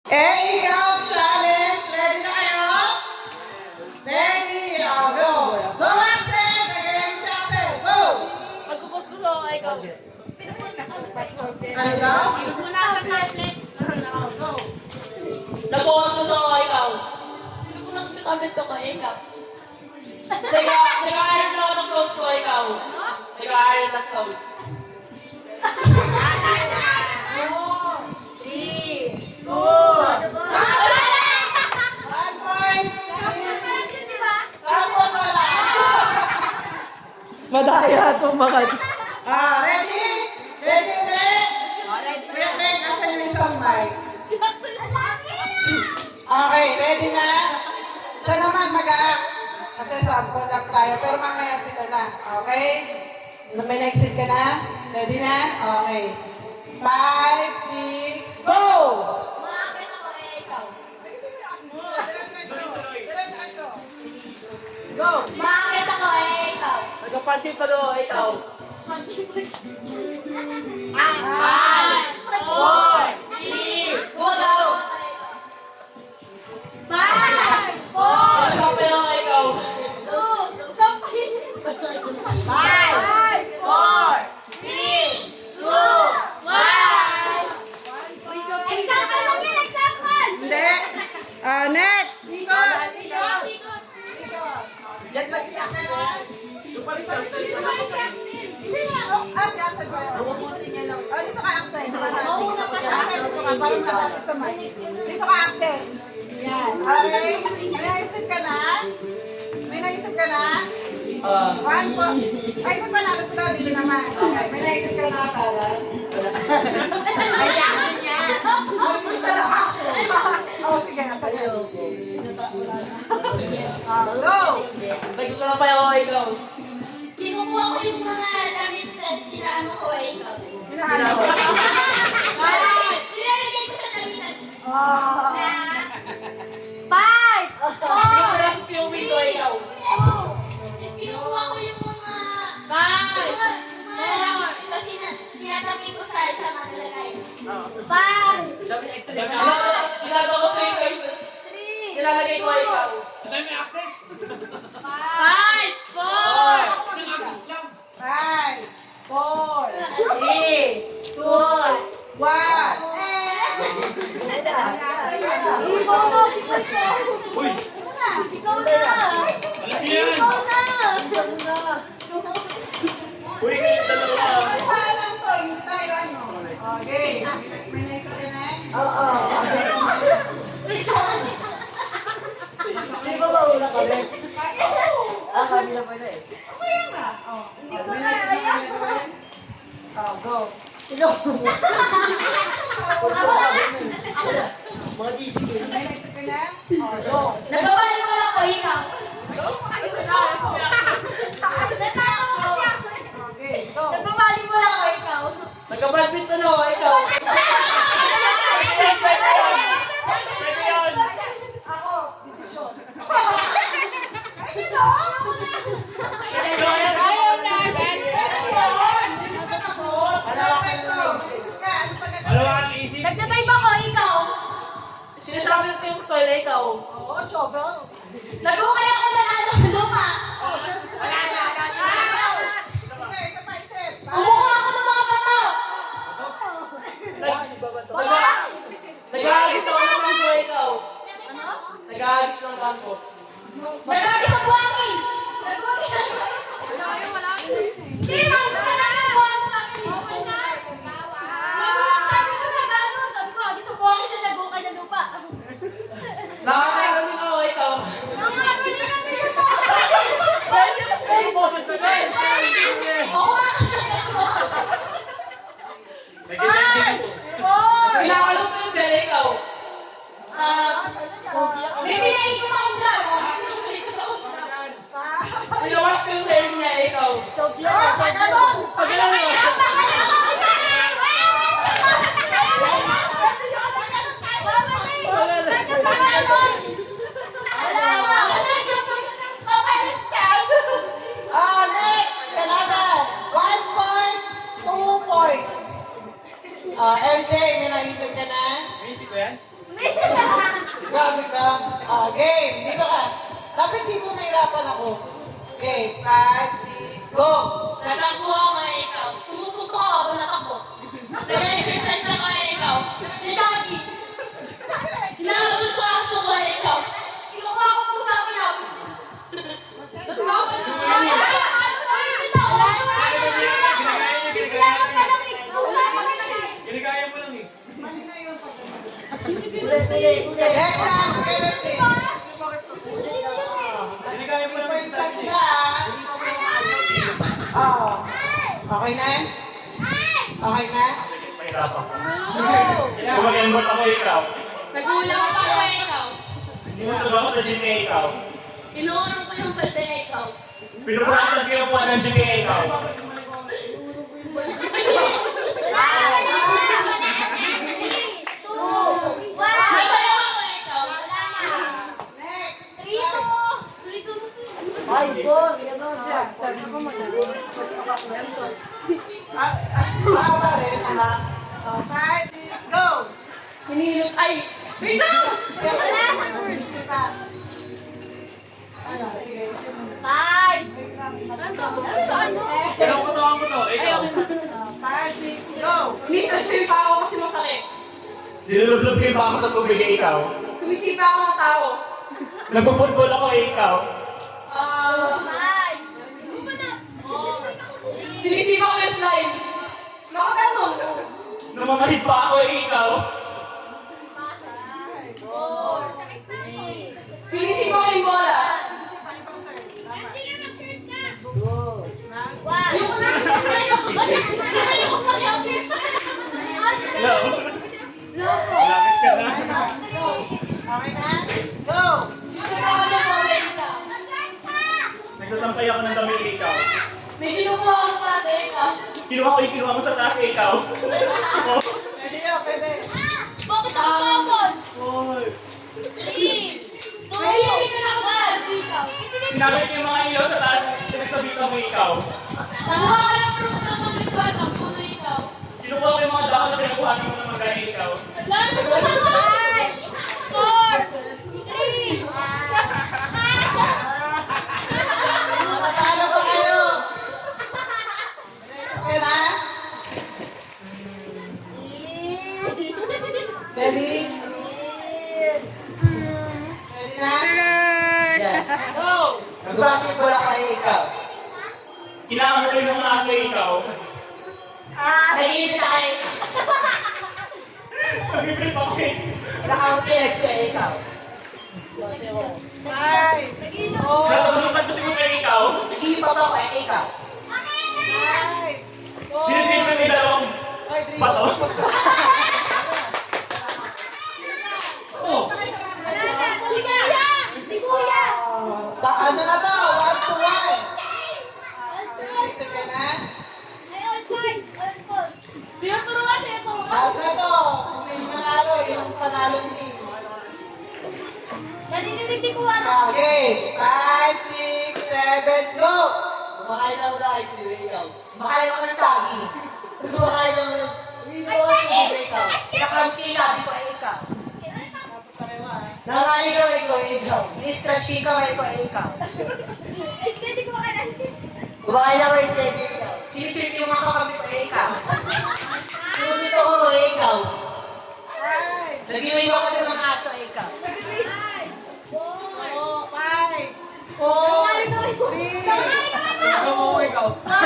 Ikaw challenge. Ready na kayo? Ready? Go! Go, Axel! Tagayin si Axel. Go! Magkukuskuso ako ikaw. Ano daw? Pinupuna ka tablet. Go! Nagkukuskuso ako ikaw. Pinupuna ka tablet ko kay ikaw. Nag-aaral na ako ng clothes ko ikaw. Nag-aaral ng clothes. 4, 3, 2, 1 point. Tapos wala. Madaya itong mga... Ready? Ready, ready? Ready, asan yung isang mic? Okay, ready na? Siya naman mag-aak. Kasi sample lang tayo, pero mamaya sila na. Okay? May na-exit ka na? Ready na? Okay. 5, 6, go! Makakita ko kay ikaw. Go! Makakita ko kay ikaw. Nagkapansin pa doon, ikaw. 5, 4, 3, Bumagal. 5, 4, Nagkapansin ako ikaw. 5, 4, 3, 2, 1. Example lang yan, example! Hindi. Next. Ikot. Diyan ba siya? Hindi na. Si Axel pa yun. Ubusin niya lang. Dito ka, Axel. Mauna pa siya. Axel, dito ka. Parang malapit sa mic. Dito ka, Axel. Yan. Okay. May naisip ka na? May naisip ka na? 1 po. Ay, ito pa na. Basta dito naman. Okay. May naisip ka na para? May action niya. Mag-isip ka ng action. Sige. Tayo. Go! Nagkapansin pa ako ikaw. Kinukuha ko yung mga damit na sinama ko kay ikaw. Hinahanap ko. Nilalagay ko sa damitan. Oh. 5, 4, Nagkapansin ko yung video ikaw. Pinukuha ko yung mga... Kasi sinatabi ko sa mga nalagay. 5, Ginagawa ko yung faces. Nilalagay ko ikaw. 5, 4, 5, 4, 3, 2, 1. Ikaw na! Ikaw na! Ikaw na! Okay. May naisip ka na? Oo. Di ba mauna kami? Kami na pala eh. Kaya nga. May naisip ka na gawin? Go. Mga DVD. May naisip ka na? Go. Nagawali ko lang ko ikaw. Okay, go. Nagawali ko lang ko ikaw. Nagka-badminton ako ikaw. Ako, desisyon. Ay, ayaw na agad. Hindi pa tapos. Isip ka, ano pa gagawin? Nagtatay ba ko ikaw? Sinasabi ko yung soil na ikaw. Oo, shovel. Nagukay ako ng lupa. Sige, isa pa, isip. Kumukuha ako ng mga bato. Nag-aagis ako ng bangko ikaw. Ano? Nag-aagis ng bangko. Nagkaki sa buhangin. Nagkaki sa Hindi, magkakaroon ng buhangin. Sabi ko sa gano'n. Sabi ko, agis sa buhangin siya nagukay ng lupa. Nakakailan ako ikaw. Ako nga. Pinakalong ko yung bere ikaw. May pinaikot akong dragon. Pinaikot akong dragon. Pinawash ko yung hair niya ikaw. Pagkalang mo. Next, kalaban. 1 point, 2 points. MJ, may naisip ka na? Naisip ko yan? Grabe ka. Game. Dito ka. Dapat dito nahirapan ako. Okay, 5, 6, go! Natakbo ako kaya ikaw. Sumusunto ako habang natakbo. Nag-exercise na kaya ikaw. Nagagi. Hinahabol ko ang suko kaya ikaw. Kinukuha ko po sa akin ako. Ginagaya mo lang eh. Next na, si Kedestin. Ginagaya mo lang Pwede sa sa sila. Oo. Okay na? Okay na? Mahirapan ko. Kung mag-embot ako ikaw, Nagulang ako kaya ikaw. inusunod ako sa gym niya ikaw. Inuurong ko yung balde na ikaw. Pinupurasan ko yung puwan ng gym niya ikaw. Masaya ako kaya ikaw. Next. Ay, bon, gano'n siya. Sabi ko Baba rin, ha? 5, 6, go! Hinilot. Ay! Wait lang! Sige pa. Ano, sige. Dalawang katawan ko to. Ikaw. 5, 6, go! Minsan siya pa ako kasi masakit. Nilulublob ko yung baka sa tubig eh, ikaw. Sumisipa ako ng tao. Nagpo-football ako eh, ikaw. Sinisipa ko yung slime. Nakaganon. Namamalit pa ako eh, ikaw. Sinisipa ko yung bola. Yung na. Hello? Malapit ka na. Okay na? Go! Susunod ako ng bola ikaw. Nagsasampay ako ng damit eh, ikaw. May kinukuha ako sa klase ikaw. Kinuha ko yung kinuha mo sa klase eh, ikaw. Pwede yun, pwede. Bakit ako bawal? Nahihilig ka na ako sa klase ikaw. Sinabi ko yung mga ilaw sa taas, pinagsabitan mo ikaw. Nakuha ka ng proof ng pag-visual ng puno ikaw. Kinuha ko yung mga dahon na pinagkuhanin mo ng mga ikaw. Lalo ko na 5, 4, 3. Matatalo pa kayo! Okay na? Ready? Ready na? Yes. Go! Nag-basketball ako kay ikaw. Kailangan ko yung mga aso eh, ikaw. Nag-iipit ako kay ikaw. Nag-ibrip ako eh. Naka-kinex ko kay ikaw. 5, 4, Sasabunutan ko siguro kay ikaw. nag-iipap ako kay ikaw. 5, 4, Pinagsin ko yung dalawang bato. Oh, ano na to? 1 to 1. Isip ka na? Tinuturuan niya ako. Taas na to. Kasi yung nanalo, yung panalo si Kim. Okay. 5, 6, 7, go! kumakain ako na ice cream, ikaw. Kumakain ako ng sagi. Kumakain ako ng... ikaw. Nakampi labi ko ay ikaw. Nangaling kamay ko, ikaw. Ni-stretching kamay ko ay ikaw. Kumakain ako ice cream, ikaw. Chinichip yung mga kakampi ko ay ikaw. Sumusito ko, ikaw. Nag-iway ako ng mga aso ay ikaw. 5, 4, 3, Ikaw mo ikaw. go!